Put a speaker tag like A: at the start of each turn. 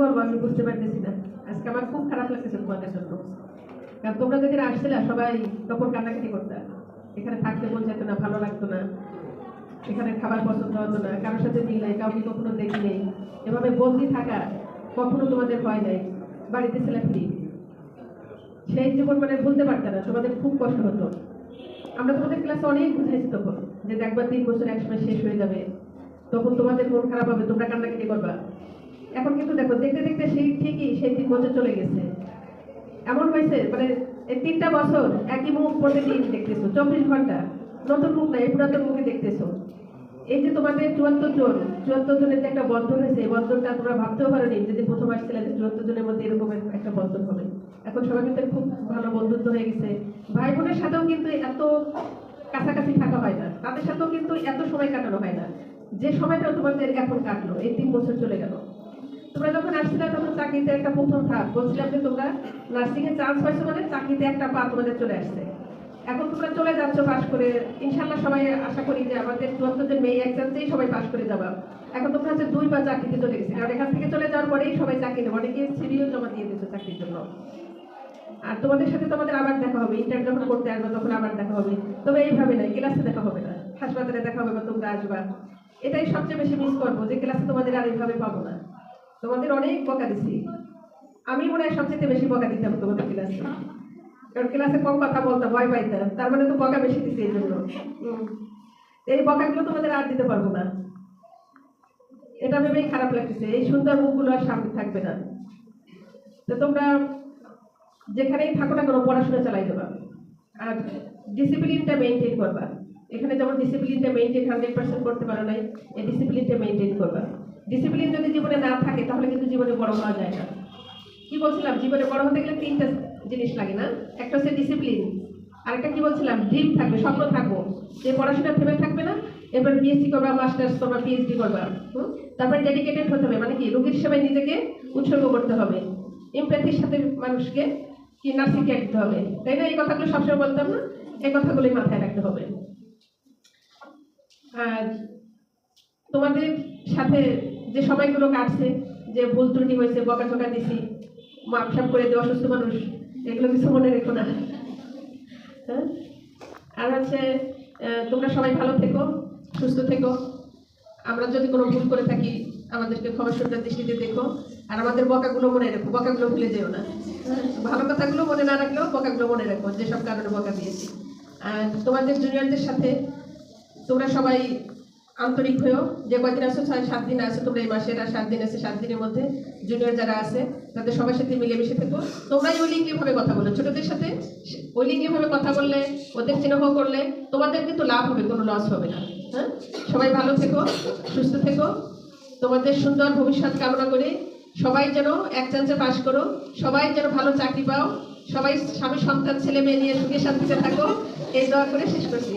A: বলবো আমি বুঝতে পারতেছি না। আজকে আমার খুব খারাপ লাগতেছে তোমাদের জন্য, কারণ তোমরা যেদিন আসছিলে সবাই তখন কান্নাকাটি করতে, এখানে থাকতে মন যেত না, ভালো লাগতো না, এখানে খাবার পছন্দ হতো না, কারোর সাথে মিল নাই, কাউকে কখনো দেখি নেই, এভাবে বন্দি থাকা কখনো তোমাদের হয় নাই, বাড়িতে ছেলে ফ্রি, সেই জীবন মানে ভুলতে পারতে না, তোমাদের খুব কষ্ট হতো। আমরা তোমাদের ক্লাসে অনেক বুঝাইছি তখন যে দেখবা 3 বছর একসময় শেষ হয়ে যাবে, তখন তোমাদের মন খারাপ হবে, তোমরা কান্নাকাটি করবা। এখন কিন্তু দেখো দেখতে দেখতে সেই ঠিকই সেই 3 বছর চলে গেছে। এমন হয়েছে মানে এই 3টা বছর একই মুখ প্রতিদিন দেখতেছো, 24 ঘন্টা, নতুন মুখ না, এই পুরাতন মুখে দেখতেছো। এই যে তোমাদের 74 জনের যে একটা বন্ধন হয়েছে, এই বন্ধনটা তোমরা ভাবতেও পারোনি যেদিন প্রথম আসছিলে যে 74 জনের মধ্যে এরকম একটা বন্ধন হবে। এখন সবাই কিন্তু খুব ভালো বন্ধুত্ব হয়ে গেছে। ভাই বোনের সাথেও কিন্তু এত কাছাকাছি থাকা হয় না, তাদের সাথেও কিন্তু এত সময় কাটানো হয় না যে সময়টা তোমাদের এখন কাটলো। এই 3 বছর চলে গেল। তোমরা যখন আসছিলে তখন চাকরিতে একটা প্রথম ধাপ বলছিলাম যে তোমরা নার্সিং এ চান্স পাইছো মানে চাকরিতে একটা পা তোমাদের চলে আসছে। এখন তোমরা চলে যাচ্ছ পাশ করে, ইনশাল্লাহ সবাই আশা করি যে আমাদের 74 জন মেয়ে একসাথেই সবাই পাশ করে যাবা। এখন তোমরা হচ্ছে 2 পা চাকরিতে চলে গেছে, কারণ এখান থেকে চলে যাওয়ার পরেই সবাই চাকরি নেবে, অনেকে সিরিয়াল জমা দিয়ে দিচ্ছে চাকরির জন্য। আর তোমাদের সাথে তোমাদের আবার দেখা হবে, ইন্টারভিউ যখন করতে আসবে তখন আবার দেখা হবে, তবে এইভাবে নাই, ক্লাসে দেখা হবে না, হাসপাতালে দেখা হবে বা তোমরা আসবা। এটাই সবচেয়ে বেশি মিস করবো যে ক্লাসে তোমাদের আর এইভাবে পাবো না। তোমাদের অনেক বকা দিছি, আমি মনে হয় সবচেয়ে বেশি বকা দিতাম তোমাদের ক্লাসে, কারণ ক্লাসে কম কথা বলতাম, ভয় পাইতাম, তার মানে তো বকা বেশি দিচ্ছে এই জন্য। এই বকাগুলো তোমাদের আর দিতে পারবো না, এটা ভেবেই খারাপ লাগতেছে। এই সুন্দর মুখগুলো আর সামনে থাকবে না। তো তোমরা যেখানেই থাকো না কোনো পড়াশোনা চালাই দেবা, আর ডিসিপ্লিনটা মেনটেন করবা। এখানে যেমন ডিসিপ্লিনটা মেনটেন 100% করতে পারো নাই, এই ডিসিপ্লিনটা মেনটেন করবা। ডিসিপ্লিন যদি জীবনে না থাকে তাহলে কিন্তু জীবনে বড় হওয়া যায় না। কি বলছিলাম, জীবনে বড় হতে গেলে 3টা জিনিস লাগে না, একটা হচ্ছে ডিসিপ্লিন, আরেকটা কি বলছিলাম, ড্রিম থাকবে, স্বপ্ন থাকবো, যে পড়াশোনা থেমে থাকবে না, এবার বিএসসি করবা, মাস্টার্স করবা, পিএইচডি করবা। তারপরে ডেডিকেটেড হতে হবে, মানে কি রোগীর সেবায় নিজেকে উৎসর্গ করতে হবে, এমপ্যাথির সাথে মানুষকে কি নার্সিং কেয়ার দিতে হবে, তাই না? এই কথাগুলো সবসময় বলতাম না, এই কথাগুলোই মাথায় রাখতে হবে। আর তোমাদের সাথে যে সময়গুলো কাটছে, যে ভুল ত্রুটি হয়েছে, বকাঝকা দিছি, মাপসাপ করে দিয়ে অসুস্থ মানুষ, এগুলো কিছু মনে রেখো না। হ্যাঁ, আর হচ্ছে তোমরা সবাই ভালো থেকো, সুস্থ থেকো। আমরা যদি কোনো ভুল করে থাকি আমাদেরকে ক্ষমা সুন্দর দৃষ্টিতে দেখো, আর আমাদের বকাগুলো মনে রেখো, বকাগুলো ভুলে যেও না। ভালো কথাগুলো মনে না রাখলেও বকাগুলো মনে রাখো, যেসব কারণে বকা দিয়েছি। আর তোমাদের জুনিয়রদের সাথে তোমরা সবাই আন্তরিক হয়েও, যে কয়দিন আসো 6-7 দিন আসো তোমরা, এই মাসের আর 7 দিন আছে, 7 দিনের মধ্যে জুনিয়র যারা আছে তাদের সবার সাথে মিলেমিশে থেকো। তোমরাই ওইলিংলি ভাবে কথা বলো, ছোটদের সাথে ওইলিংলি ভাবে কথা বললে, ওদের স্নেহ করলে তোমাদের কিন্তু লাভ হবে, কোনো লস হবে না। হ্যাঁ, সবাই ভালো থেকো, সুস্থ থেকো, তোমাদের সুন্দর ভবিষ্যৎ কামনা করে সবাই যেন এক চান্সে পাশ করো, সবাই যেন ভালো চাকরি পাও, সবাই স্বামী সন্তান ছেলে মেয়ে নিয়ে সুখে শান্তিতে থাকো, এই দোয়া করে শেষ করছি।